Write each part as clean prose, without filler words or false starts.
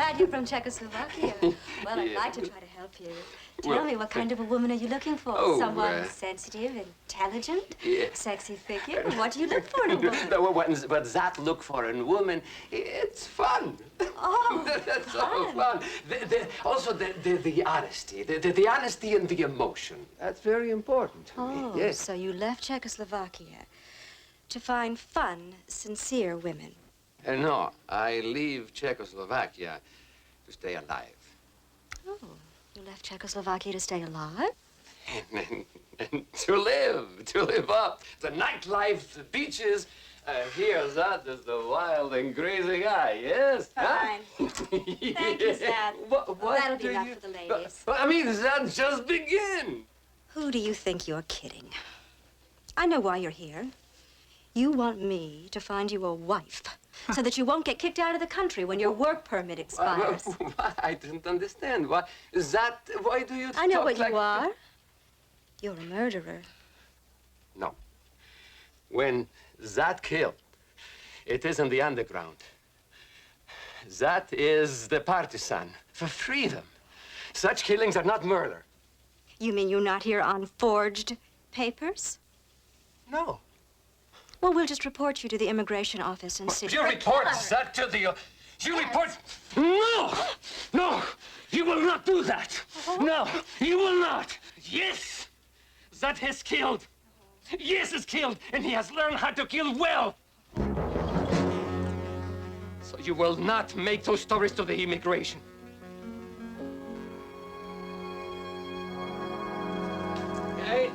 glad you're from Czechoslovakia. Well, I'd like to try to help you. Tell me, what kind of a woman are you looking for? Someone sensitive, intelligent, sexy figure? What do you look for in a woman? What that look for in a woman, it's fun. Oh, That's all fun. Also, the honesty, the honesty and the emotion. That's very important to me. Yes. So you left Czechoslovakia to find fun, sincere women. No, I leave Czechoslovakia to stay alive. Oh, you left Czechoslovakia to stay alive? And to live up. The nightlife, the beaches. Here, that is the wild and crazy guy, yes? Fine. Thank you, Sad. What that'll be enough for the ladies. I mean, that just begin. Who do you think you're kidding? I know why you're here. You want me to find you a wife so that you won't get kicked out of the country when your work permit expires. I didn't understand. Why do you I know talk what like you are. You're a murderer. No. When that killed, it is in the underground. That is the partisan for freedom. Such killings are not murder. You mean you're not here on forged papers? No. Well, we'll just report you to the immigration office and see. You report that to the... You report... No! No! You will not do that! No, you will not! Yes! That has killed. Yes, is killed, and he has learned how to kill well. So you will not make those stories to the immigration. Okay.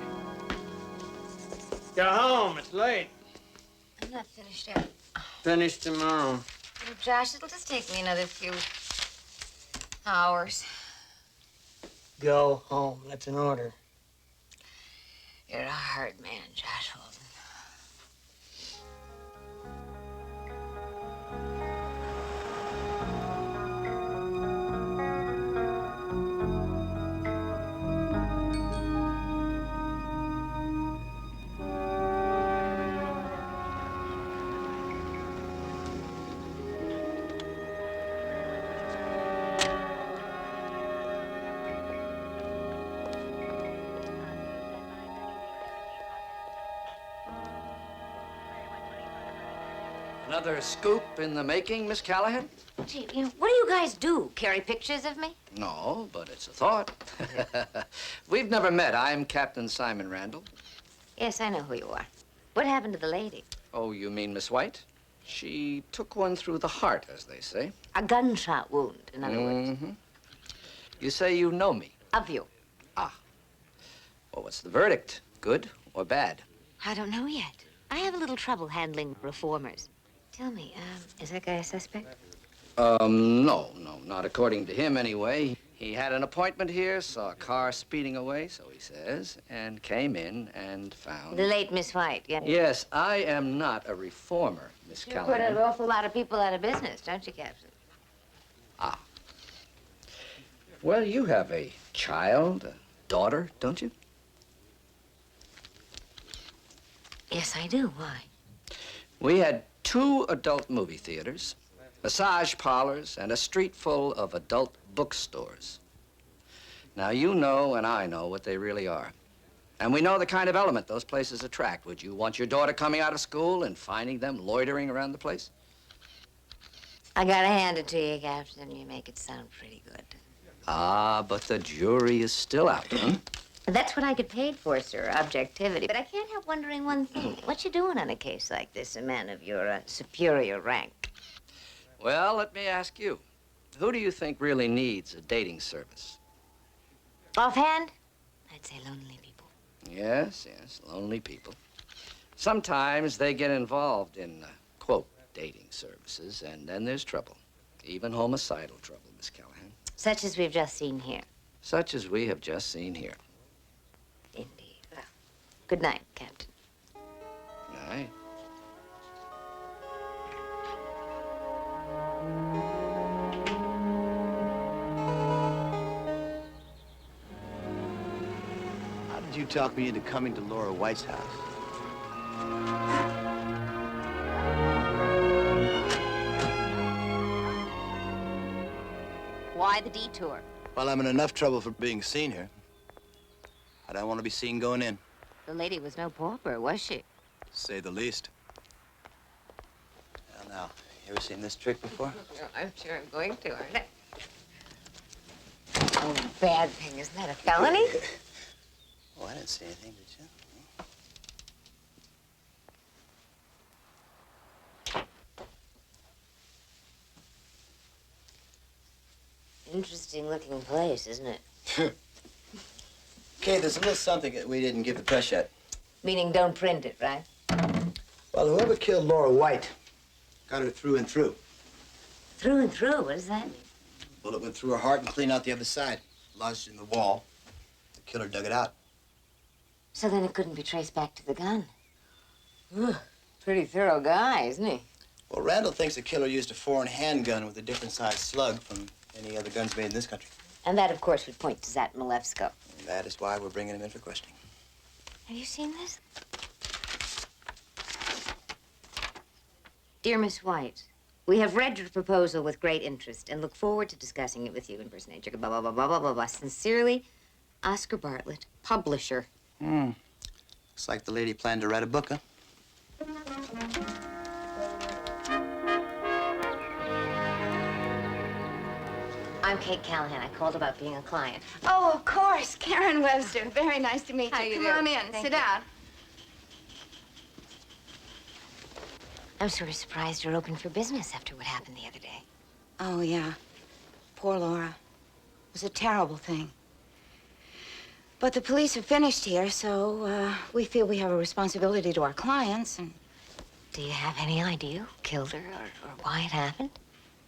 Go home, it's late. I'm not finished yet. Finish tomorrow. Oh, Josh, it'll just take me another few hours. Go home, that's an order. You're a hard man, Josh Holden. Another scoop in the making, Miss Callahan? Gee, what do you guys do? Carry pictures of me? No, but it's a thought. We've never met. I'm Captain Simon Randall. Yes, I know who you are. What happened to the lady? Oh, you mean Miss White? She took one through the heart, as they say. A gunshot wound, in other words. You say you know me? Of you. Ah. Well, what's the verdict? Good or bad? I don't know yet. I have a little trouble handling reformers. Tell me, is that guy a suspect? No, not according to him anyway. He had an appointment here, saw a car speeding away, so he says, and came in and found... The late Miss White, yeah. Yes, I am not a reformer, Miss You Callahan. put an awful lot of people out of business, don't you, Captain? Ah. Well, you have a child, a daughter, don't you? Yes, I do. Why? We had 2 adult movie theaters, massage parlors, and a street full of adult bookstores. Now, you know and I know what they really are. And we know the kind of element those places attract. Would you want your daughter coming out of school and finding them loitering around the place? I gotta hand it to you, Captain. You make it sound pretty good. Ah, but the jury is still out, huh? That's what I get paid for, sir, objectivity. But I can't help wondering one thing. What you doing on a case like this, a man of your superior rank? Well, let me ask you. Who do you think really needs a dating service? Offhand, I'd say lonely people. Yes, lonely people. Sometimes they get involved in, quote, dating services, and then there's trouble. Even homicidal trouble, Miss Callahan. Such as we've just seen here. Such as we have just seen here. Indeed. Well, good night, Captain. Good night. How did you talk me into coming to Laura White's house? Why the detour? Well, I'm in enough trouble for being seen here. I don't want to be seen going in. The lady was no pauper, was she? To say the least. Well, now, you ever seen this trick before? No, I'm sure I'm going to, aren't I? Oh, bad thing. Isn't that a felony? Oh, I didn't see anything, did you? Interesting looking place, isn't it? Okay, there's a little something that we didn't give the press yet. Meaning don't print it, right? Well, whoever killed Laura White got her through and through. Through and through? What does that mean? Bullet went through her heart and clean out the other side. Lodged in the wall. The killer dug it out. So then it couldn't be traced back to the gun. Ooh, pretty thorough guy, isn't he? Well, Randall thinks the killer used a foreign handgun with a different size slug from any other guns made in this country. And that, of course, would point to Zat Malevsko. And that is why we're bringing him in for questioning. Have you seen this? Dear Miss White, we have read your proposal with great interest and look forward to discussing it with you in person. Blah, blah, blah, blah, blah, blah, blah. Sincerely, Oscar Bartlett, publisher. Looks like the lady planned to write a book, huh? I'm Kate Callahan. I called about being a client. Oh, of course. Karen Webster. Very nice to meet you. How you Come do? on in. Thank Sit you. down. I'm sort of surprised you're open for business after what happened the other day. Oh, yeah. Poor Laura. It was a terrible thing. But the police are finished here, so we feel we have a responsibility to our clients, and Do you have any idea who killed her or why it happened?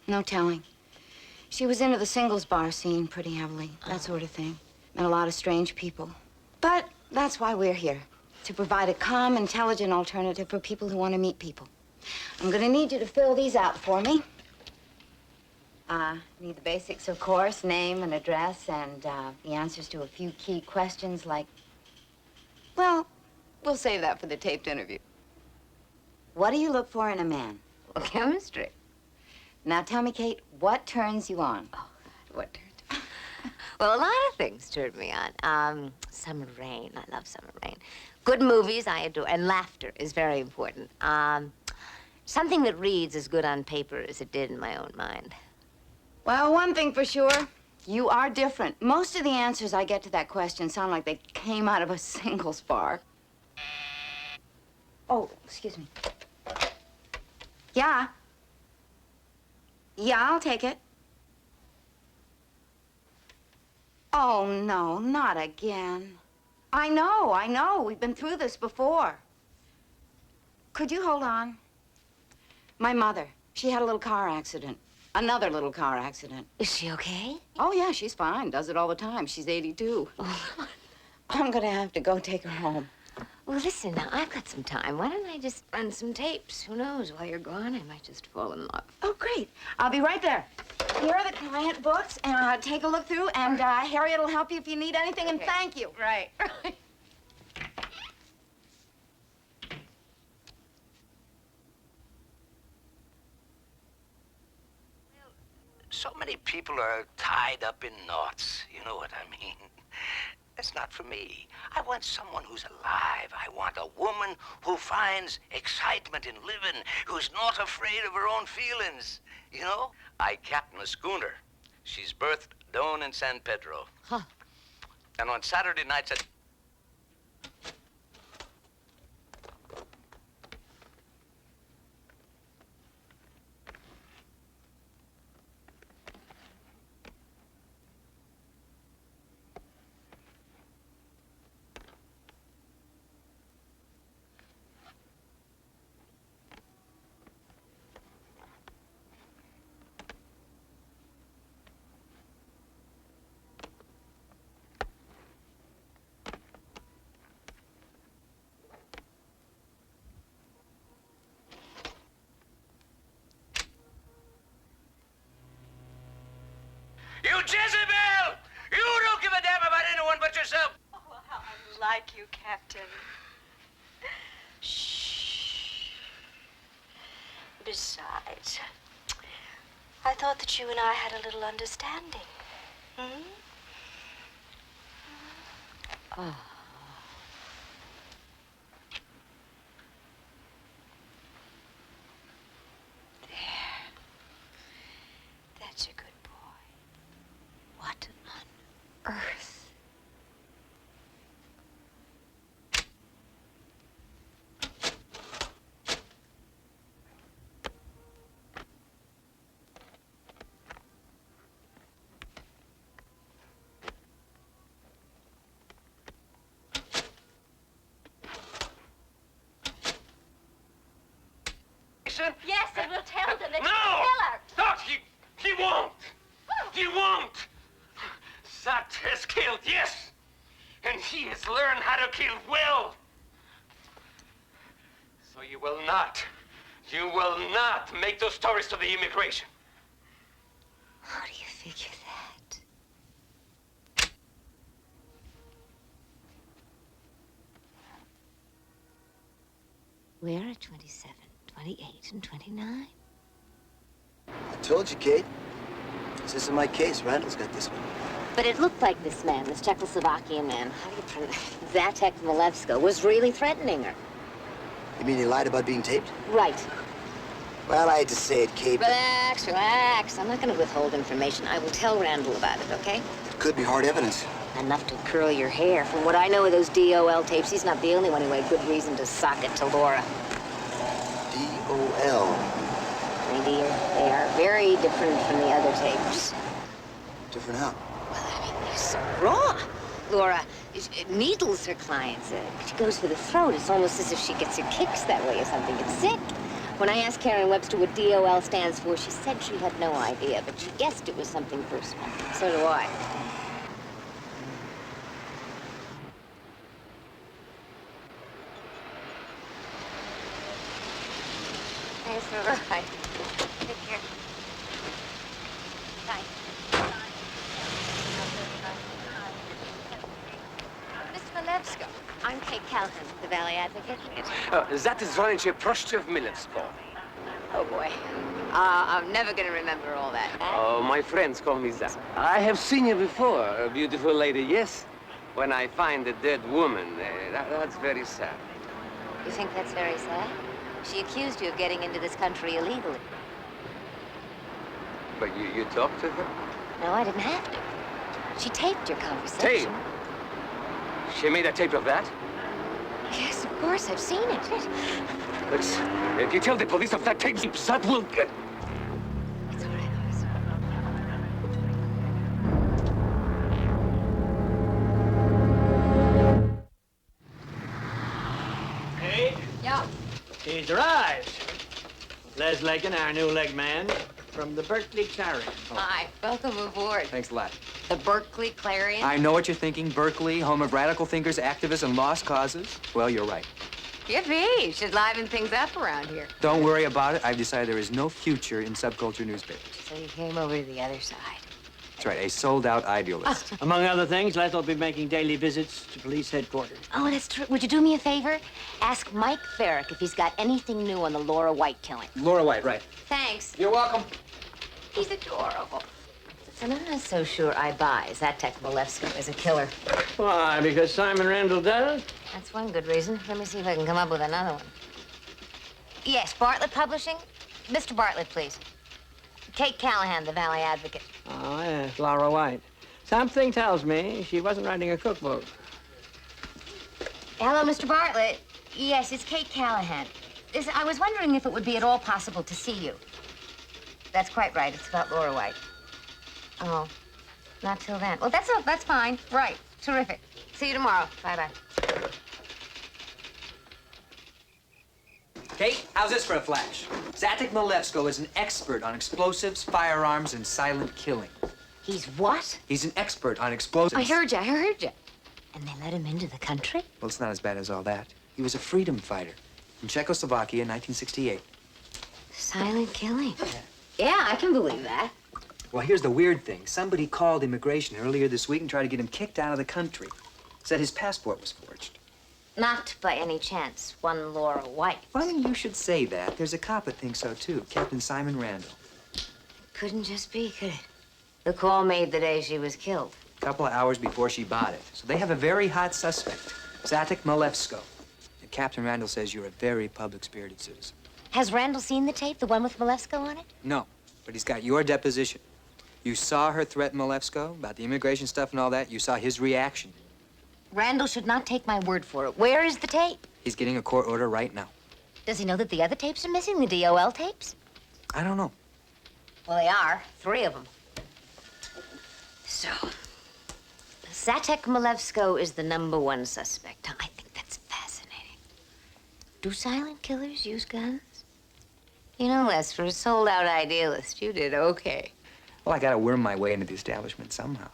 no telling. She was into the singles bar scene pretty heavily, that sort of thing. Met a lot of strange people. But that's why we're here, to provide a calm, intelligent alternative for people who want to meet people. I'm gonna need you to fill these out for me. Need the basics, of course, name and address, and the answers to a few key questions like, well, we'll save that for the taped interview. What do you look for in a man? Well, chemistry. Now tell me, Kate, what turns you on? Oh, God, what turned? Well, a lot of things turned me on. Summer rain. I love summer rain. Good movies, I adore. And laughter is very important. Something that reads as good on paper as it did in my own mind. Well, one thing for sure, you are different. Most of the answers I get to that question sound like they came out of a singles bar. Oh, excuse me. Yeah. Yeah, I'll take it. Oh, no, not again. I know. We've been through this before. Could you hold on? My mother, she had a little car accident. Another little car accident. Is she okay? Oh, yeah, she's fine. Does it all the time. She's 82. Oh. I'm gonna have to go take her home. Well, listen, now, I've got some time. Why don't I just run some tapes? Who knows? While you're gone, I might just fall in love. Oh, great. I'll be right there. Here are the client books, and take a look through, and Harriet will help you if you need anything, and thank you. Right. So many people are tied up in knots. You know what I mean? That's not for me. I want someone who's alive. I want a woman who finds excitement in living, who's not afraid of her own feelings. You know? I captain a schooner. She's berthed down in San Pedro. Huh. And on Saturday nights at... You Jezebel! You don't give a damn about anyone but yourself! Oh, how unlike you, Captain. Shh. Besides, I thought that you and I had a little understanding. Hmm? Oh. There. That's a good boy. What on earth? Yes, and we'll tell them that No! you No, he won't. He won't. Zat has killed, yes. And he has learned how to kill well. So you will not make those stories to the immigration. How do you figure that? We're at 27, 28, and 29. I told you, Kate. This isn't my case. Randall's got this one. But it looked like this man, this Czechoslovakian man, how do you pronounce Zatek Milevsko, was really threatening her. You mean he lied about being taped? Right. Well, I hate to say it, Kate. but Relax, relax. I'm not going to withhold information. I will tell Randall about it, okay? It could be hard evidence. Enough to curl your hair. From what I know of those DOL tapes, he's not the only one who had good reason to sock it to Laura. D-O-L. My dear, they are very different from the other tapes. Different how? Well, I mean, they're so raw. Laura needles her clients. She goes for the throat. It's almost as if she gets her kicks that way or something. It's sick. When I asked Karen Webster what DOL stands for, she said she had no idea, but she guessed it was something personal. So do I. Thanks for the ride. Take care. Bye. Mr. Milevsko, I'm Kate Callahan, the Valley Advocate. That is Ronnie Proshchev Milevsko. Oh, boy. I'm never gonna remember all that. Oh, my friends call me that. I have seen you before, a beautiful lady, yes? When I find a dead woman, that's very sad. You think that's very sad? She accused you of getting into this country illegally. But you talked to her? No, I didn't have to. She taped your conversation. Tape? She made a tape of that? Yes, of course, I've seen it. But if you tell the police of that tape, that will get... It's all right, officer. Hey, Yeah. he's arrived. Les Leggin, our new leg man, from the Berkeley Clarion. Hi, welcome aboard. Thanks a lot. The Berkeley Clarion? I know what you're thinking. Berkeley, home of radical thinkers, activists, and lost causes. Well, you're right. Yippee! Should liven things up around here. Don't worry about it. I've decided there is no future in subculture newspapers. So you came over to the other side. That's right, a sold-out idealist. Among other things, Les will be making daily visits to police headquarters. Oh, that's true. Would you do me a favor? Ask Mike Farrick if he's got anything new on the Laura White killing. Laura White, right. Thanks. You're welcome. He's adorable. And I'm not so sure I buy Zatek Milevsko as a killer. Why, because Simon Randall does? That's one good reason. Let me see if I can come up with another one. Yes, Bartlett Publishing. Mr. Bartlett, please. Kate Callahan, the Valley Advocate. Oh, yes, Lara White. Something tells me she wasn't writing a cookbook. Hello, Mr. Bartlett. Yes, it's Kate Callahan. I was wondering if it would be at all possible to see you. That's quite right. It's about Laura White. Oh, not till then. Well, that's fine. Right. Terrific. See you tomorrow. Bye-bye. Kate, how's this for a flash? Zatek Milevsko is an expert on explosives, firearms, and silent killing. He's what? He's an expert on explosives. I heard you. And they let him into the country? Well, it's not as bad as all that. He was a freedom fighter in Czechoslovakia in 1968. Silent killing. Yeah, I can believe that. Well, here's the weird thing. Somebody called immigration earlier this week and tried to get him kicked out of the country. Said his passport was forged. Not by any chance one Laura White. Funny you should say that. There's a cop that thinks so, too. Captain Simon Randall. Couldn't just be, could it? The call made the day she was killed. A couple of hours before she bought it. So they have a very hot suspect, Zatek Malevsko. And Captain Randall says you're a very public-spirited citizen. Has Randall seen the tape, the one with Malevsko on it? No, but he's got your deposition. You saw her threaten Malevsko about the immigration stuff and all that. You saw his reaction. Randall should not take my word for it. Where is the tape? He's getting a court order right now. Does he know that the other tapes are missing, the DOL tapes? I don't know. Well, they are. 3 of them. So, Zatek Malevsko is the #1 suspect. I think that's fascinating. Do silent killers use guns? You know, Les, for a sold-out idealist, you did okay. Well, I gotta worm my way into the establishment somehow.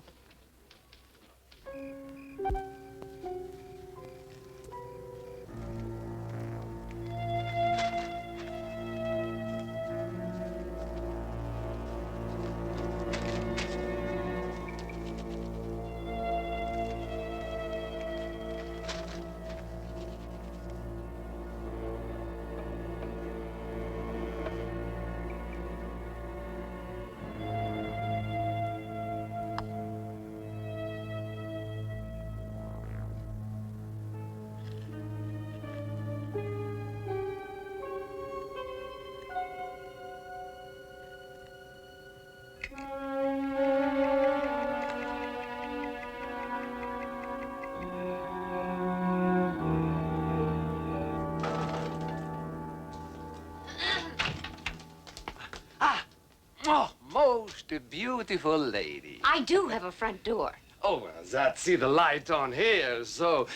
Oh, most beautiful lady. I do have a front door. Oh, well, that, see the light on here, so...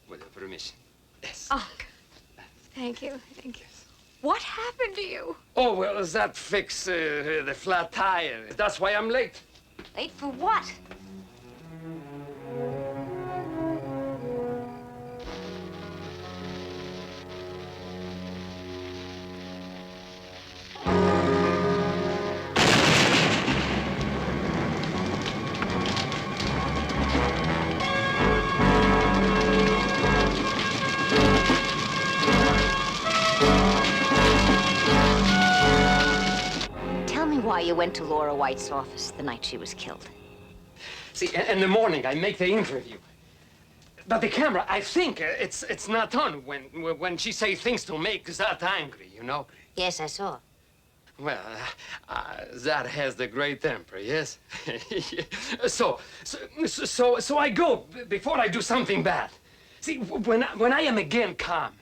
With your permission. Yes. Oh, thank you, thank you. What happened to you? Oh, well, that fix the flat tire. That's why I'm late. Late for what? Why you went to Laura White's office the night she was killed. See, in the morning, I make the interview. But the camera, I think it's not on when she say things to make that angry, you know? Yes, I saw. Well, that has the great temper, yes? So I go before I do something bad. See, when I am again calm,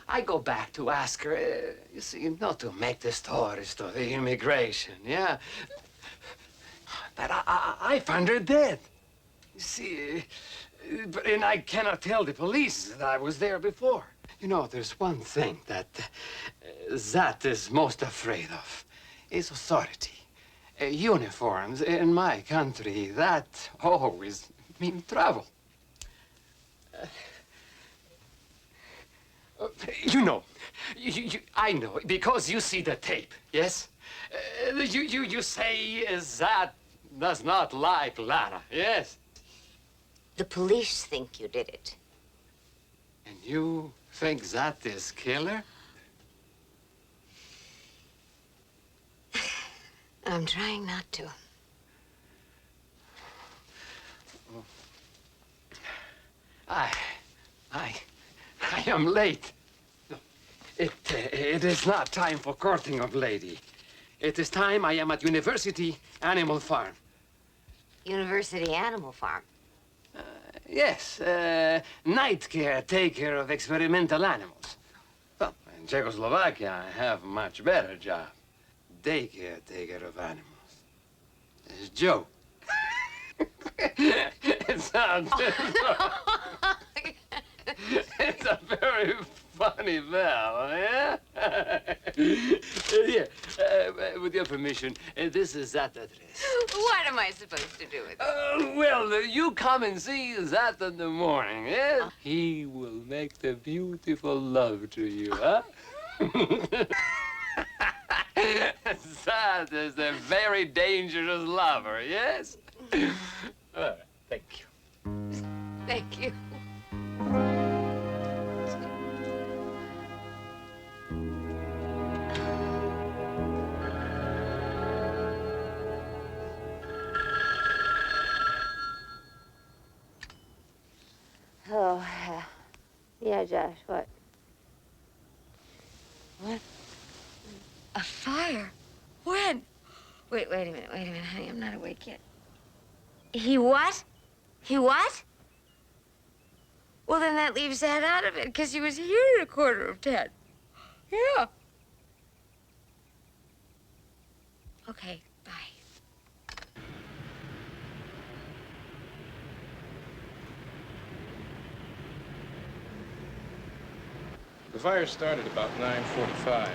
I go back to ask her, you see, not to make the stories to the immigration, yeah? But I found her dead. You see, and I cannot tell the police that I was there before. You know, there's one thing that is most afraid of, is authority. Uniforms in my country, that always mean trouble. You know, I know, because you see the tape, yes? You say that does not like Lara, yes? The police think you did it. And you think that is killer? I'm trying not to. I am late. It is not time for courting of lady. It is time I am at University Animal Farm. University Animal Farm? Yes, night caretaker of experimental animals. Well, in Czechoslovakia, I have much better job. Day caretaker of animals. It's a joke. It sounds... It's a very funny bell, yeah? Here, with your permission, this is that address. What am I supposed to do with it? Well, you come and see that in the morning, yeah? He will make the beautiful love to you, huh? That is a very dangerous lover, yes? All right, thank you. Thank you. Yeah, Josh, what? What? A fire? When? Wait a minute, honey, I'm not awake yet. He what? He what? Well, then that leaves that out of it, because he was here at 10:15. Yeah. Okay, bye. The fire started about 9:45.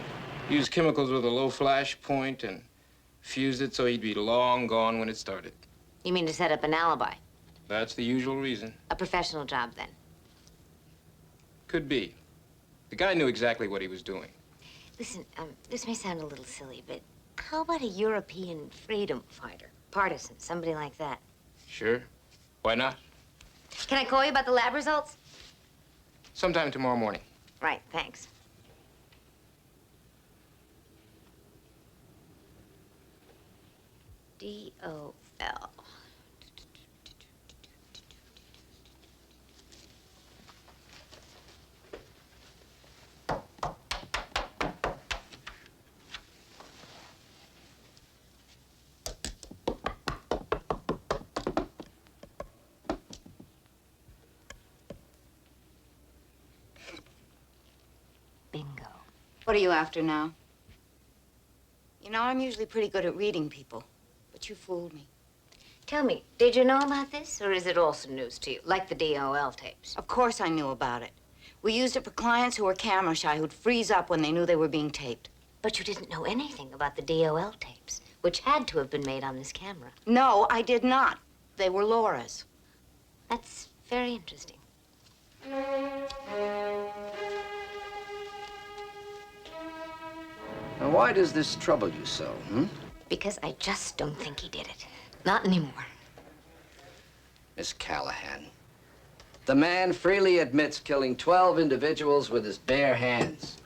Used chemicals with a low flash point and fused it so he'd be long gone when it started. You mean to set up an alibi? That's the usual reason. A professional job, then? Could be. The guy knew exactly what he was doing. Listen, this may sound a little silly, but how about a European freedom fighter? Partisan, somebody like that. Sure. Why not? Can I call you about the lab results? Sometime tomorrow morning. Right, thanks. DOL. Bingo. What are you after now? You know, I'm usually pretty good at reading people, but you fooled me. Tell me, did you know about this, or is it also news to you, like the DOL tapes? Of course I knew about it. We used it for clients who were camera shy, who'd freeze up when they knew they were being taped. But you didn't know anything about the DOL tapes, which had to have been made on this camera. No, I did not. They were Laura's. That's very interesting. Now, why does this trouble you so, Because I just don't think he did it. Not anymore. Miss Callahan, the man freely admits killing 12 individuals with his bare hands.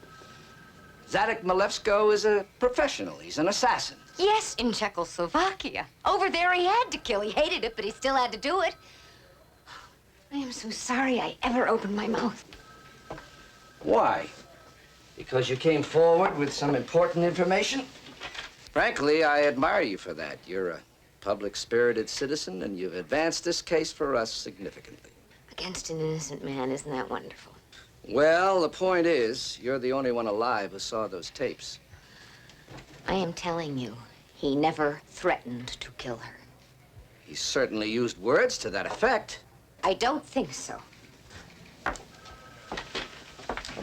Zadek Malevsko is a professional. He's an assassin. Yes, in Czechoslovakia. Over there he had to kill. He hated it, but he still had to do it. I am so sorry I ever opened my mouth. Why? Because you came forward with some important information? Frankly, I admire you for that. You're a public-spirited citizen, and you've advanced this case for us significantly. Against an innocent man, isn't that wonderful? Well, the point is, you're the only one alive who saw those tapes. I am telling you, he never threatened to kill her. He certainly used words to that effect. I don't think so.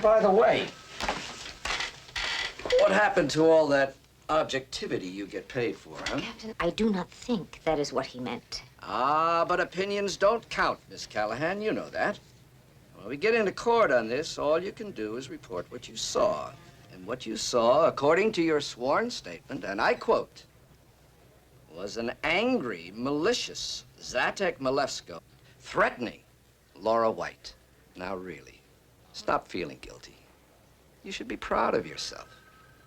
By the way, what happened to all that objectivity you get paid for, huh? Captain, I do not think that is what he meant. Ah, but opinions don't count, Miss Callahan. You know that. When we get into court on this, all you can do is report what you saw. And what you saw, according to your sworn statement, and I quote, was an angry, malicious Zadek Malevsko threatening Laura White. Now, really, stop feeling guilty. You should be proud of yourself.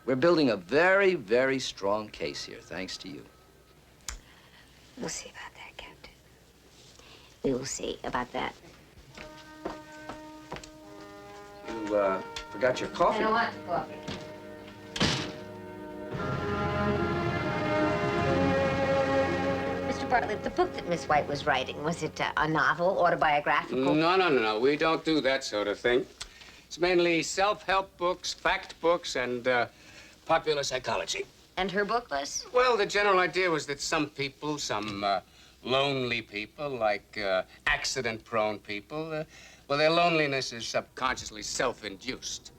We're building a very, very strong case here, thanks to you. We'll see about that, Captain. We will see about that. You, forgot your coffee? I don't want coffee. Mr. Bartlett, the book that Miss White was writing, was it a novel, autobiographical? No. We don't do that sort of thing. It's mainly self-help books, fact books, and popular psychology. And her book was? Well, the general idea was that some people, some lonely people, like accident-prone people, well, their loneliness is subconsciously self-induced.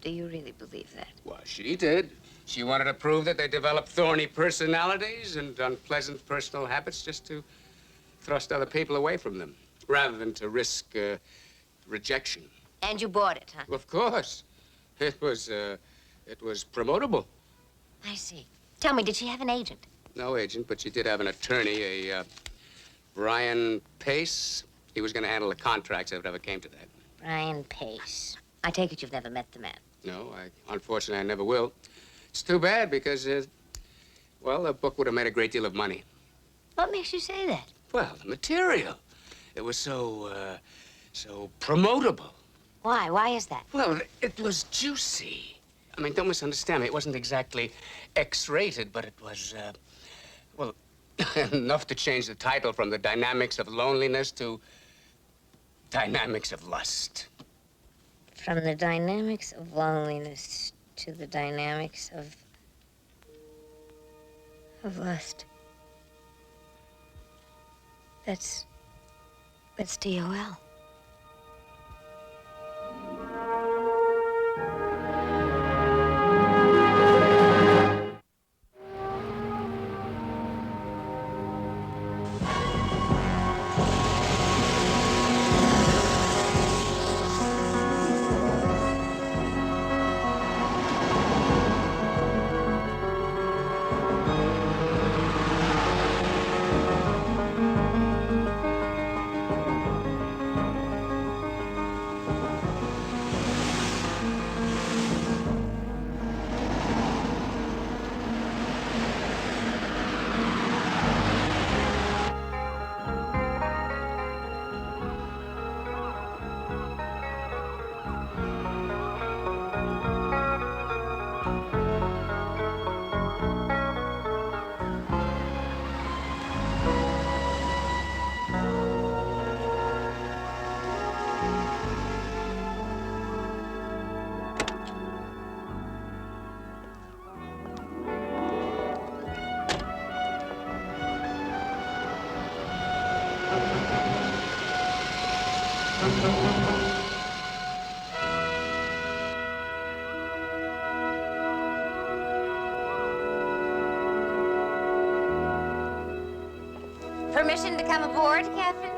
Do you really believe that? Well, she did. She wanted to prove that they develop thorny personalities and unpleasant personal habits just to thrust other people away from them, rather than to risk rejection. And you bought it, huh? Of course. It was promotable. I see. Tell me, did she have an agent? No agent, but she did have an attorney, a Brian Pace. He was going to handle the contracts if it ever came to that. Brian Pace. I take it you've never met the man. No, unfortunately, I never will. It's too bad because, well, the book would have made a great deal of money. What makes you say that? Well, the material. It was so so promotable. Why? Why is that? Well, it was juicy. I mean, don't misunderstand me. It wasn't exactly X-rated, but it was, well, enough to change the title from The Dynamics of Loneliness to Dynamics of Lust. From the dynamics of loneliness to the dynamics of lust. That's DOL. Permission to come aboard, Captain?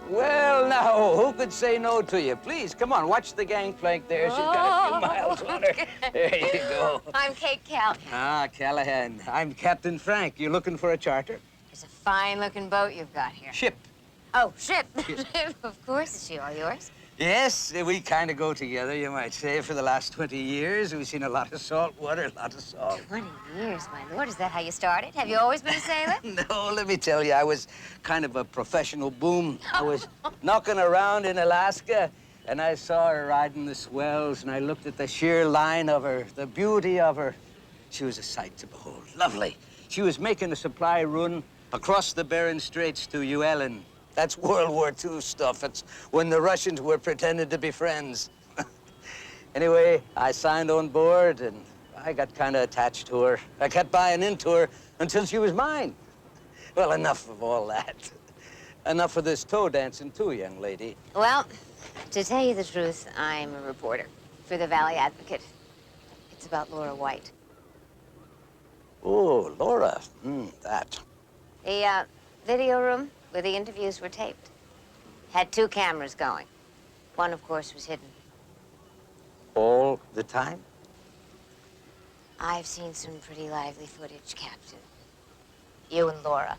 Well, now, who could say no to you? Please, come on, watch the gangplank there. She's got a few miles on her. There you go. I'm Kate Callahan. Ah, Callahan. I'm Captain Frank. You looking for a charter? It's a fine-looking boat you've got here. Ship. Oh, ship. Of course. Is she all yours? Yes, we kind of go together, you might say. For the last 20 years, we've seen a lot of salt water, a lot of salt. 20 years, my lord. Is that how you started? Have you always been a sailor? No, let me tell you, I was kind of a professional boom. I was knocking around in Alaska, and I saw her riding the swells, and I looked at the sheer line of her, the beauty of her. She was a sight to behold. Lovely. She was making a supply run across the Bering Straits to Uelen. That's World War II stuff. It's when the Russians were pretending to be friends. Anyway, I signed on board, and I got kind of attached to her. I kept buying into her until she was mine. Well, enough of all that. Enough of this toe dancing, too, young lady. Well, to tell you the truth, I'm a reporter for the Valley Advocate. It's about Laura White. Oh, Laura. That. The video room where the interviews were taped had 2 cameras going. One, of course, was hidden. All the time? I've seen some pretty lively footage, Captain. You and Laura.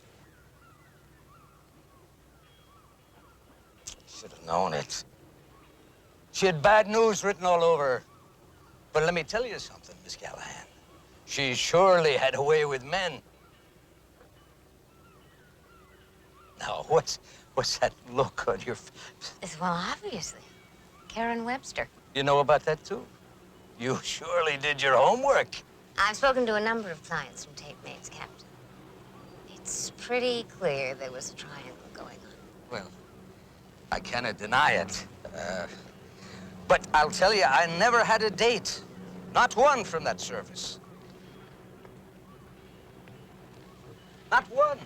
Should have known it. She had bad news written all over her. But let me tell you something, Miss Callahan. She surely had a way with men. Now, what's that look on your face? Well, obviously. Karen Webster. You know about that, too? You surely did your homework. I've spoken to a number of clients from tape mates, Captain. It's pretty clear there was a triangle going on. Well, I cannot deny it. But I'll tell you, I never had a date. Not one from that service. Not one.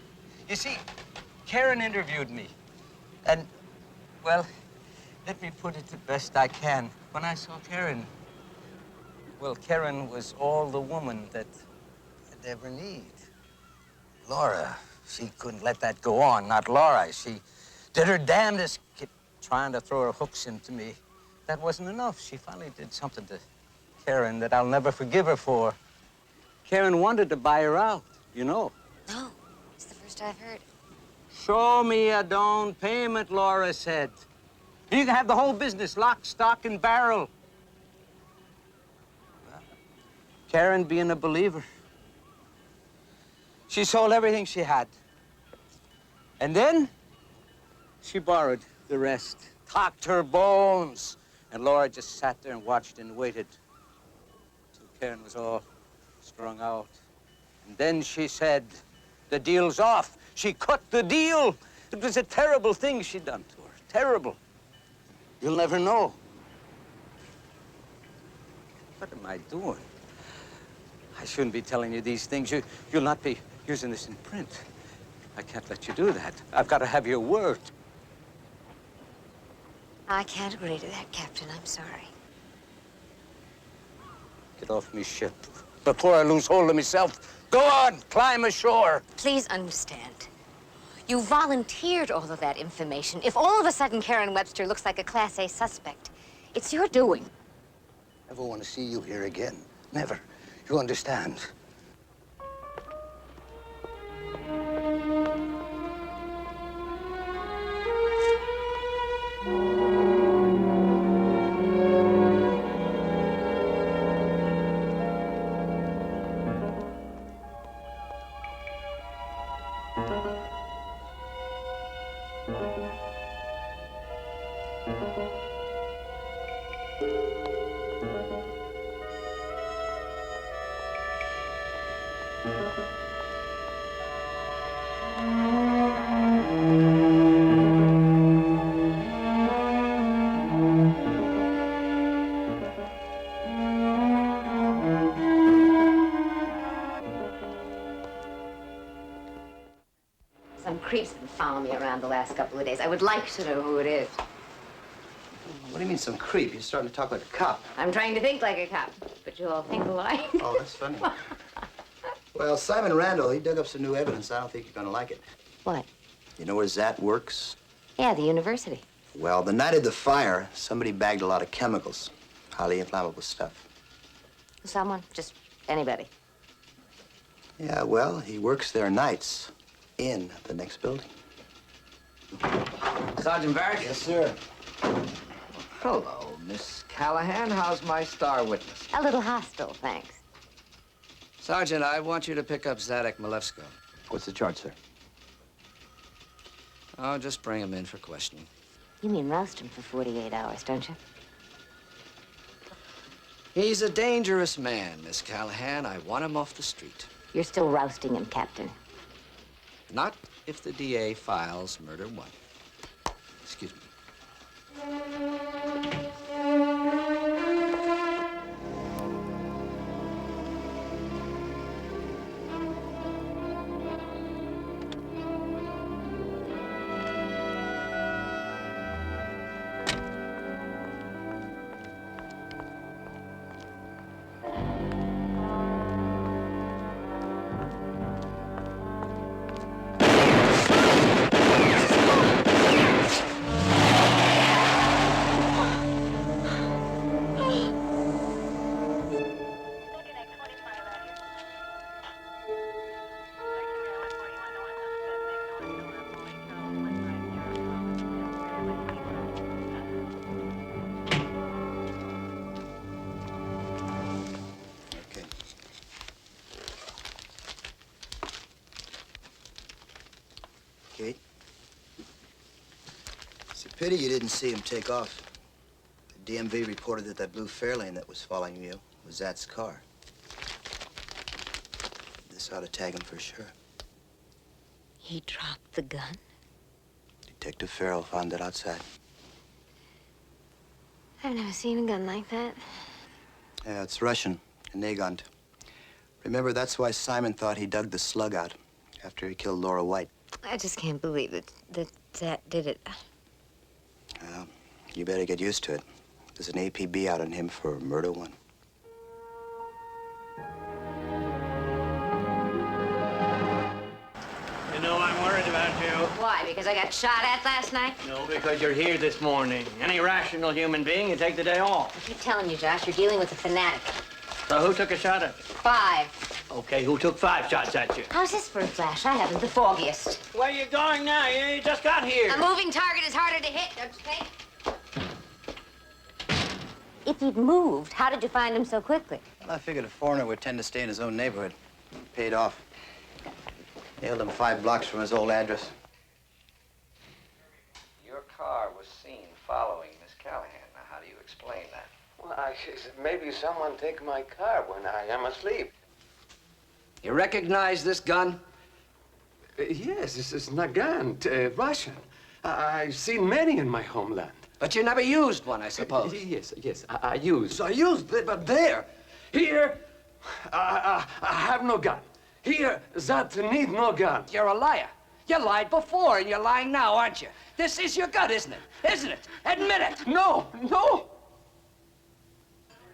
You see, Karen interviewed me. And, well, let me put it the best I can. When I saw Karen, well, Karen was all the woman that I'd ever need. Laura, she couldn't let that go on, not Laura. She did her damnedest, kept trying to throw her hooks into me. That wasn't enough. She finally did something to Karen that I'll never forgive her for. Karen wanted to buy her out, you know. No, it's the first I've heard. Show me a down payment, Laura said. You can have the whole business, lock, stock, and barrel. Well, Karen being a believer, she sold everything she had. And then she borrowed the rest. cocked her bones. And Laura just sat there and watched and waited till Karen was all strung out. And then she said, the deal's off. She cut the deal. It was a terrible thing she'd done to her. Terrible. You'll never know. What am I doing? I shouldn't be telling you these things. You'll not be using this in print. I can't let you do that. I've got to have your word. I can't agree to that, Captain. I'm sorry. Get off me ship before I lose hold of myself. Go on, climb ashore. Please understand. You volunteered all of that information. If all of a sudden Karen Webster looks like a Class A suspect, it's your doing. Never want to see you here again. Never. You understand? Some creep's been following me around the last couple of days. I would like to know who it is. What do you mean, some creep? You're starting to talk like a cop. I'm trying to think like a cop, but you all think alike. Oh, that's funny. Well, Simon Randall, he dug up some new evidence. I don't think you're gonna like it. What? You know where Zat works? Yeah, the university. Well, the night of the fire, somebody bagged a lot of chemicals. Highly inflammable stuff. Someone? Just anybody? Yeah, well, he works there nights in the next building. Sergeant Barrett? Yes, sir. Hello, Miss Callahan. How's my star witness? A little hostile, thanks. Sergeant, I want you to pick up Zadok Malevsko. What's the charge, sir? Oh, just bring him in for questioning. You mean roast him for 48 hours, don't you? He's a dangerous man, Miss Callahan. I want him off the street. You're still rousting him, Captain. Not if the DA files murder 1. Excuse me. Kate? It's a pity you didn't see him take off. The DMV reported that that blue Fairlane that was following you was Zat's car. This ought to tag him for sure. He dropped the gun? Detective Farrell found it outside. I've never seen a gun like that. Yeah, it's Russian, a Nagant. Remember, that's why Simon thought he dug the slug out after he killed Laura White. I just can't believe that did it. Well, you better get used to it. There's an APB out on him for murder 1. You know I'm worried about you. Why? Because I got shot at last night? No, because you're here this morning. Any rational human being, you take the day off. I keep telling you, Josh, you're dealing with a fanatic. So who took a shot at you? 5. Okay, who took 5 shots at you? How's this for a flash? I haven't the foggiest. Where are you going now? You just got here. A moving target is harder to hit, don't you think? If he'd moved, how did you find him so quickly? Well, I figured a foreigner would tend to stay in his own neighborhood. Paid off. Nailed him 5 blocks from his old address. Your car was seen following Miss Callahan. Now, how do you explain that? Well, maybe someone take my car when I am asleep. You recognize this gun? Yes, this is Nagant, Russian. I've seen many in my homeland. But you never used one, I suppose. Yes, I used. I used, but there. Here, I have no gun. Here, that need no gun. You're a liar. You lied before, and you're lying now, aren't you? This is your gun, isn't it? Isn't it? Admit it. No.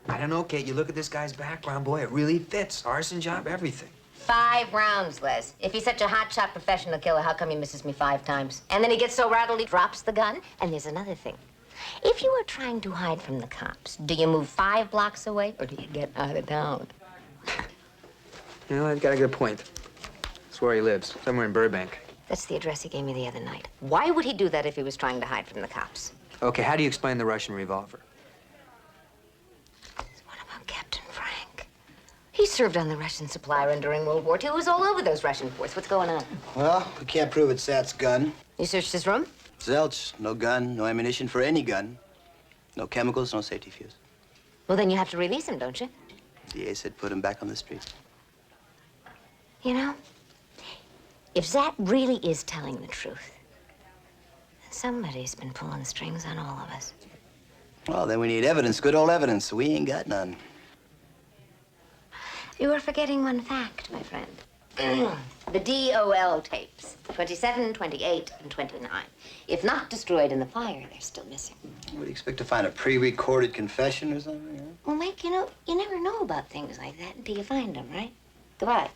I don't know, Kate. You look at this guy's background, boy, it really fits. Arson job, everything. 5 rounds, Les. If he's such a hotshot professional killer, how come he misses me 5 times? And then he gets so rattled he drops the gun? And there's another thing. If you are trying to hide from the cops, do you move 5 blocks away or do you get out of town? You know, I've got a good point. That's where he lives, somewhere in Burbank. That's the address he gave me the other night. Why would he do that if he was trying to hide from the cops? Okay, how do you explain the Russian revolver? What about Captain Frank? He served on the Russian supply run during World War II. He was all over those Russian forts. What's going on? Well, we can't prove it's Sat's gun. You searched his room? Zilch, no gun, no ammunition for any gun. No chemicals, no safety fuse. Well, then you have to release him, don't you? DA said put him back on the street. You know, if Zat really is telling the truth, somebody's been pulling the strings on all of us. Well, then we need evidence, good old evidence. We ain't got none. You are forgetting one fact, my friend. The DOL tapes, 27, 28, and 29. If not destroyed in the fire, they're still missing. What do you expect to find, a pre-recorded confession or something? Huh? Well, Mike, you never know about things like that until you find them, right? Goodbye.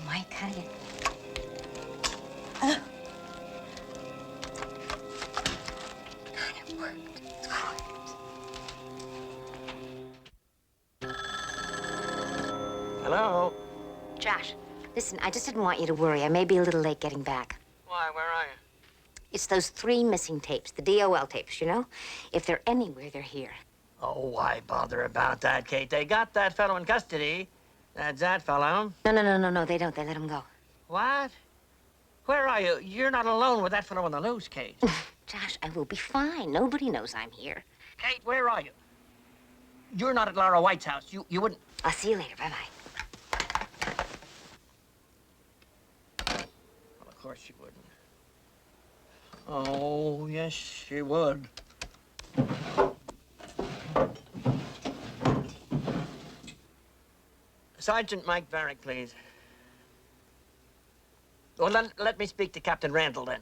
Mike, how do you... It worked. It's great. Hello? Josh, listen, I just didn't want you to worry. I may be a little late getting back. Why, where are you? It's those 3 missing tapes, the DOL tapes, you know? If they're anywhere, they're here. Oh, why bother about that, Kate? They got that fellow in custody. That's that fellow. No, they don't. They let him go. What? Where are you? You're not alone with that fellow on the loose, Kate. Josh, I will be fine. Nobody knows I'm here. Kate, where are you? You're not at Lara White's house. You wouldn't... I'll see you later. Bye-bye. Well, of course you wouldn't. Oh, yes, she would. Sergeant Mike Varick, please. Well, let me speak to Captain Randall, then.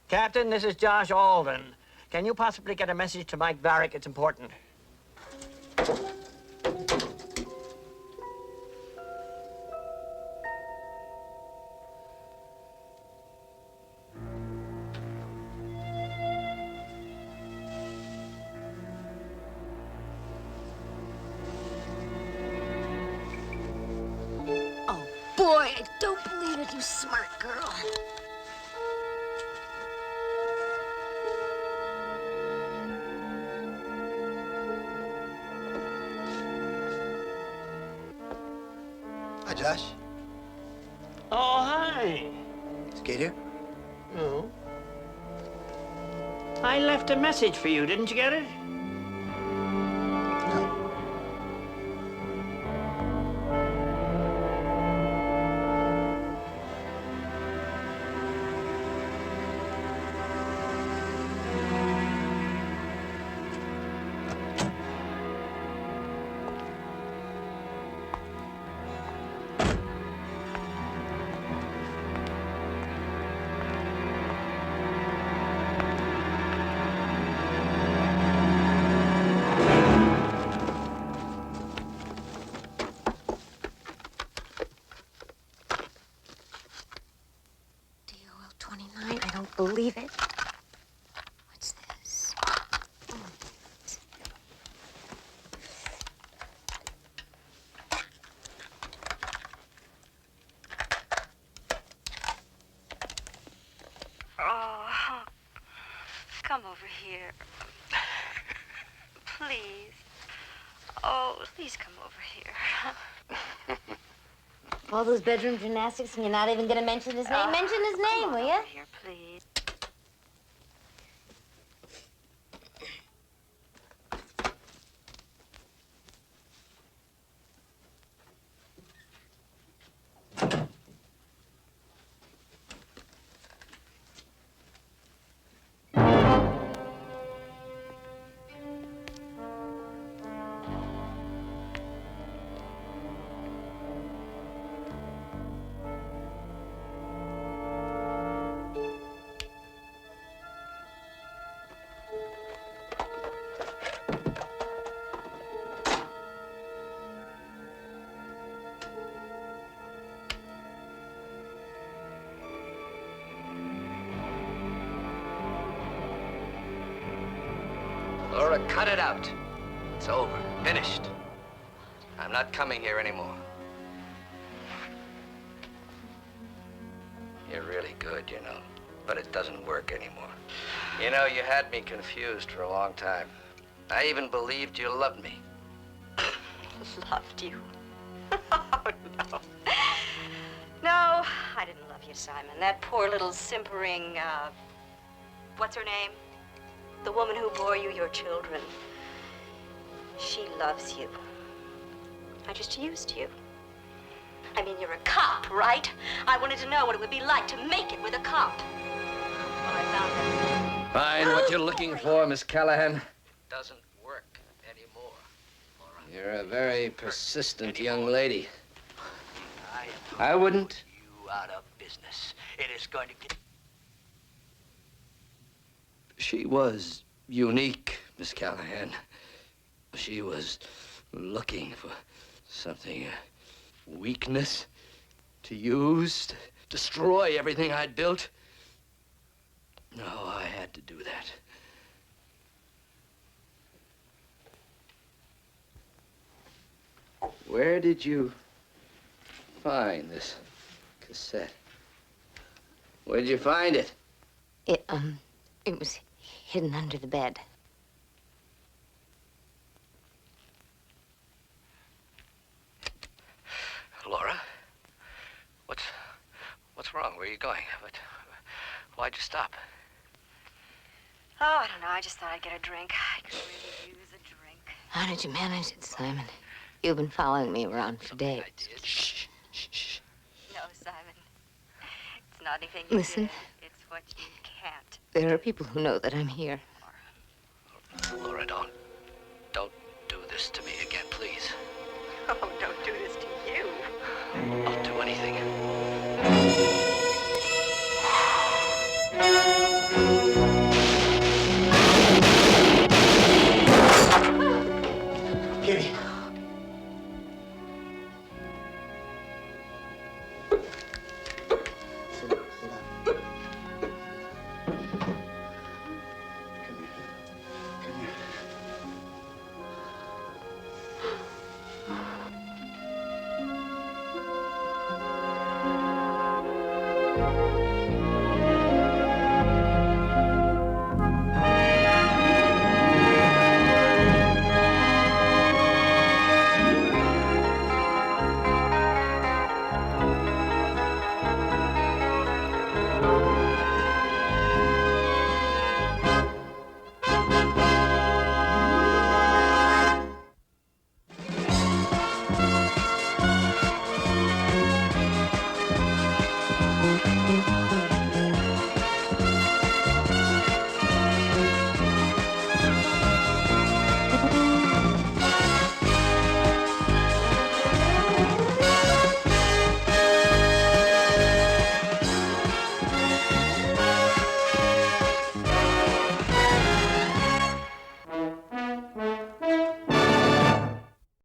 Captain, this is Josh Alden. Can you possibly get a message to Mike Varick? It's important. Oh, boy, I don't believe it, you smart girl. Hi, Josh. Oh, hi. Is Kate here? No. I left a message for you. Didn't you get it? 29. I don't believe it. What's this? Oh, come over here. Please. Oh, please come over here. All those bedroom gymnastics, and you're not even going to mention his name? Mention his name, will you? Here, please. Laura, cut it out. It's over. Finished. I'm not coming here anymore. You're really good, you know, but it doesn't work anymore. You know, you had me confused for a long time. I even believed you loved me. Loved you? Oh, no. No, I didn't love you, Simon. That poor little simpering, what's her name? The woman who bore you your children. She loves you. I just used you. I mean, you're a cop, right? I wanted to know what it would be like to make it with a cop. Well, I found that. Fine, what you're looking for, Miss Callahan. It doesn't work anymore. You're a very persistent young lady. I wouldn't. You out of business. It is going to get... She was unique, Miss Callahan. She was looking for something, weakness to use, to destroy everything I'd built. No, I had to do that. Where did you find this cassette? Where'd you find it? It was hidden under the bed. Laura? What's wrong? Where are you going? Why'd you stop? Oh, I don't know. I just thought I'd get a drink. I could really use a drink. How did you manage it, Simon? You've been following me around for days. Shh, shh, shh. No, Simon. It's not anything you Listen. did. It's what you can't. There are people who know that I'm here. Laura, don't do this to me again, please. Oh, don't do this to you. I'll do anything.